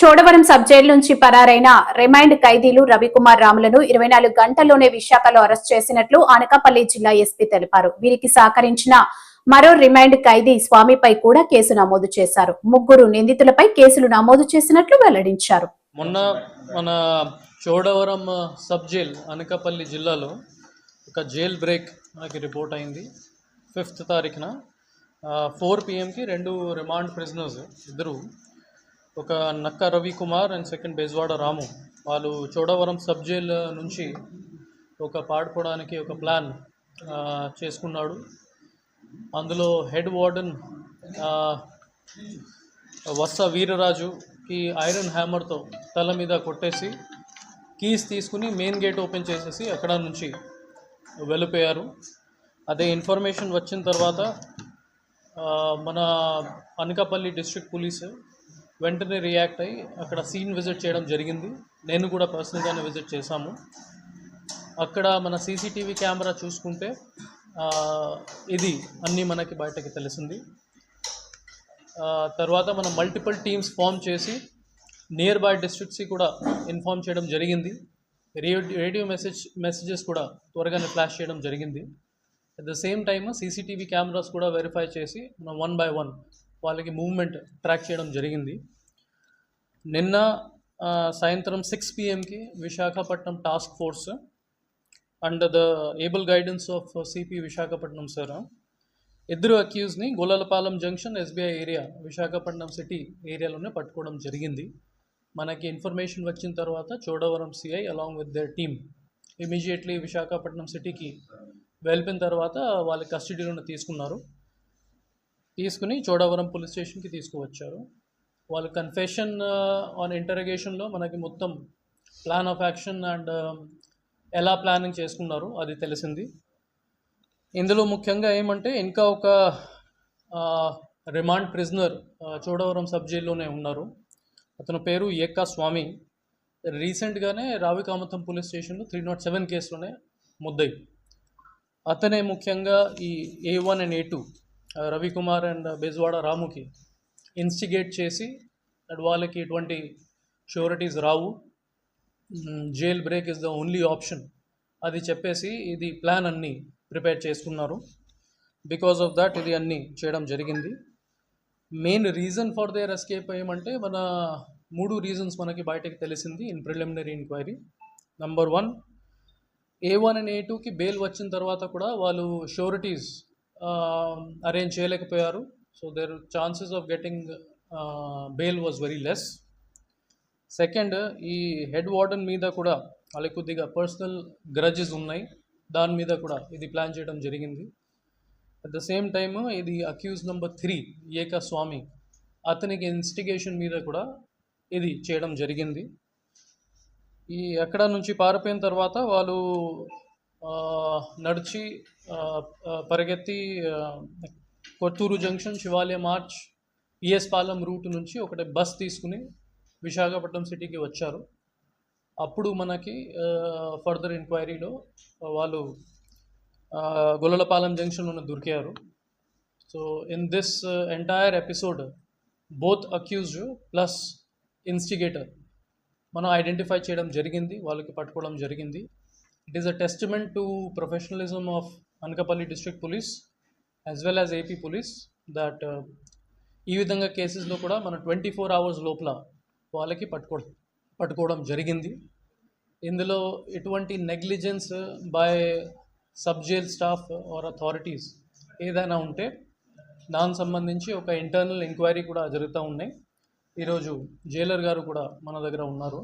Chodavaram sub jail నుంచి పరారైన remand ఖైదీలు రవికుమార్ రాములను 24 గంటల్లోనే విశాఖలో అరెస్ట్ చేసినట్లు అనకాపల్లి జిల్లా ఎస్పీ తెలిపారు. వీరికి సహకరించిన మరో రిమాండ్ ఖైదీ స్వామిపై కూడా కేసు నమోదు చేశారు. ముగ్గురు నిందితులపై కేసులు నమోదు చేసినట్లు వెల్లడించారు. మొన్న మన చోడవరం సబ్ జైల్ అనకాపల్లి జిల్లాలో ఒక జైల్ బ్రేక్ మనకి రిపోర్ట్ అయింది. 5th తారీఖున 4 PM రెండు రిమాండ్ ప్రిజనర్స్ ఇద్దరు, ఒక నక్క రవికుమార్ అండ్ సెకండ్ బెజవాడ రాము, వాళ్ళు చోడవరం సబ్ జైల్ నుంచి ఒక పాడుకోవడానికి ఒక ప్లాన్ చేసుకున్నాడు. అందులో హెడ్ వార్డెన్ వత్స వీరరాజుకి ఐరన్ హ్యామర్తో తల మీద కొట్టేసి కీస్ తీసుకుని మెయిన్ గేట్ ఓపెన్ చేసేసి అక్కడ నుంచి వెళ్ళిపోయారు. అదే ఇన్ఫర్మేషన్ వచ్చిన తర్వాత మన అనకాపల్లి డిస్ట్రిక్ట్ పోలీసు వెంటనే రియాక్ట్ అయ్యి అక్కడ సీన్ విజిట్ చేయడం జరిగింది. నేను కూడా పర్సనల్గానే విజిట్ చేశాము. అక్కడ మన సీసీటీవీ కెమెరా చూసుకుంటే ఇది అన్నీ మనకి బయటకి తెలిసింది. తర్వాత మనం మల్టిపుల్ టీమ్స్ ఫామ్ చేసి నియర్ బై డిస్ట్రిక్ట్స్కి కూడా ఇన్ఫామ్ చేయడం జరిగింది. రేడియో మెసేజెస్ కూడా త్వరగానే ఫ్లాష్ చేయడం జరిగింది. At the same time CCTV cameras కూడా వెరిఫై చేసి మనం 1 by 1 వాళ్ళకి మూవ్మెంట్ ట్రాక్ చేయడం జరిగింది. నిన్న సాయంత్రం 6 PMకి Visakhapatnam task force under the able guidance of CP Visakhapatnam sir ఇద్దరు అక్యూజ్ని Golalapalem junction SBI area Visakhapatnam city ఏరియాలోనే పట్టుకోవడం జరిగింది. మనకి ఇన్ఫర్మేషన్ వచ్చిన తర్వాత Chodavaram CI along with their team immediately Visakhapatnam సిటీకి వెళ్ళిన తర్వాత వాళ్ళ కస్టడీలోనే తీసుకుని చోడవరం పోలీస్ స్టేషన్కి తీసుకువచ్చారు. వాళ్ళు కన్ఫెషన్ ఆన్ ఇంటరగేషన్లో మనకి మొత్తం ప్లాన్ ఆఫ్ యాక్షన్ అండ్ ఎలా ప్లానింగ్ చేసుకున్నారు అది తెలిసింది. ఇందులో ముఖ్యంగా ఏమంటే ఇంకా ఒక రిమాండ్ ప్రిజనర్ చోడవరం సబ్ జైల్లోనే ఉన్నారు. అతని పేరు ఏకా స్వామి. రీసెంట్గానే రావికామతం పోలీస్ స్టేషన్లో 307 కేసులోనే ముద్దయి. అతనే ముఖ్యంగా ఈ A1 and A2 Ravikumar and Bezawada రాముకి ఇన్స్టిగేట్ చేసి వాళ్ళకి ఎటువంటి షూరిటీస్ రావు, jail break is the only option అది చెప్పేసి ఇది ప్లాన్ అన్నీ ప్రిపేర్ చేసుకున్నారు. బికాస్ ఆఫ్ దాట్ ఇది అన్నీ చేయడం జరిగింది. Main reason for their escape ఏమంటే మన 3 రీజన్స్ మనకి బయటకు తెలిసింది in preliminary enquiry. Number 1, A1 and A2కి బెయిల్ వచ్చిన తర్వాత కూడా వాళ్ళు షూరిటీస్ అరేంజ్ చేయలేకపోయారు. So their chances of getting bail was very less. Second, ఈ హెడ్ వార్డెన్ మీద కూడా వాళ్ళకి కొద్దిగా పర్సనల్ గ్రడ్జెస్ ఉన్నాయి, దాని మీద కూడా ఇది ప్లాన్ చేయడం జరిగింది. అట్ ద సేమ్ టైమ్ ఇది అక్యూజ్ నెంబర్ 3 ఏకా స్వామి, అతనికి ఇన్స్టిగేషన్ మీద కూడా ఇది చేయడం జరిగింది. ఈ ఎక్కడ నుంచి పారిపోయిన తర్వాత వాళ్ళు నడిచి పరిగెత్తి కొత్తూరు జంక్షన్, శివాలయం ఆర్చ్, PS పాలెం రూట్ నుంచి ఒకటి బస్ తీసుకుని విశాఖపట్నం సిటీకి వచ్చారు. అప్పుడు మనకి ఫర్దర్ ఎంక్వైరీలో వాళ్ళు గొల్లలపాలెం జంక్షన్లోనే దొరికారు. So in this entire episode both accused plus instigator మనం ఐడెంటిఫై చేయడం జరిగింది, వాళ్ళకి పట్టుకోవడం జరిగింది. It is a testament to professionalism of Anakapalli district police as well as AP police that ఈ విధంగా కేసెస్లో కూడా మన 24 hours లోపల వాళ్ళకి పట్టుకోవడం జరిగింది. ఇందులో ఎటువంటి negligence by sub jail staff or authorities ఏదైనా ఉంటే దానికి సంబంధించి ఒక ఇంటర్నల్ ఎంక్వైరీ కూడా జరుగుతూ ఉన్నాయి. ఈరోజు జైలర్ గారు కూడా మన దగ్గర ఉన్నారు.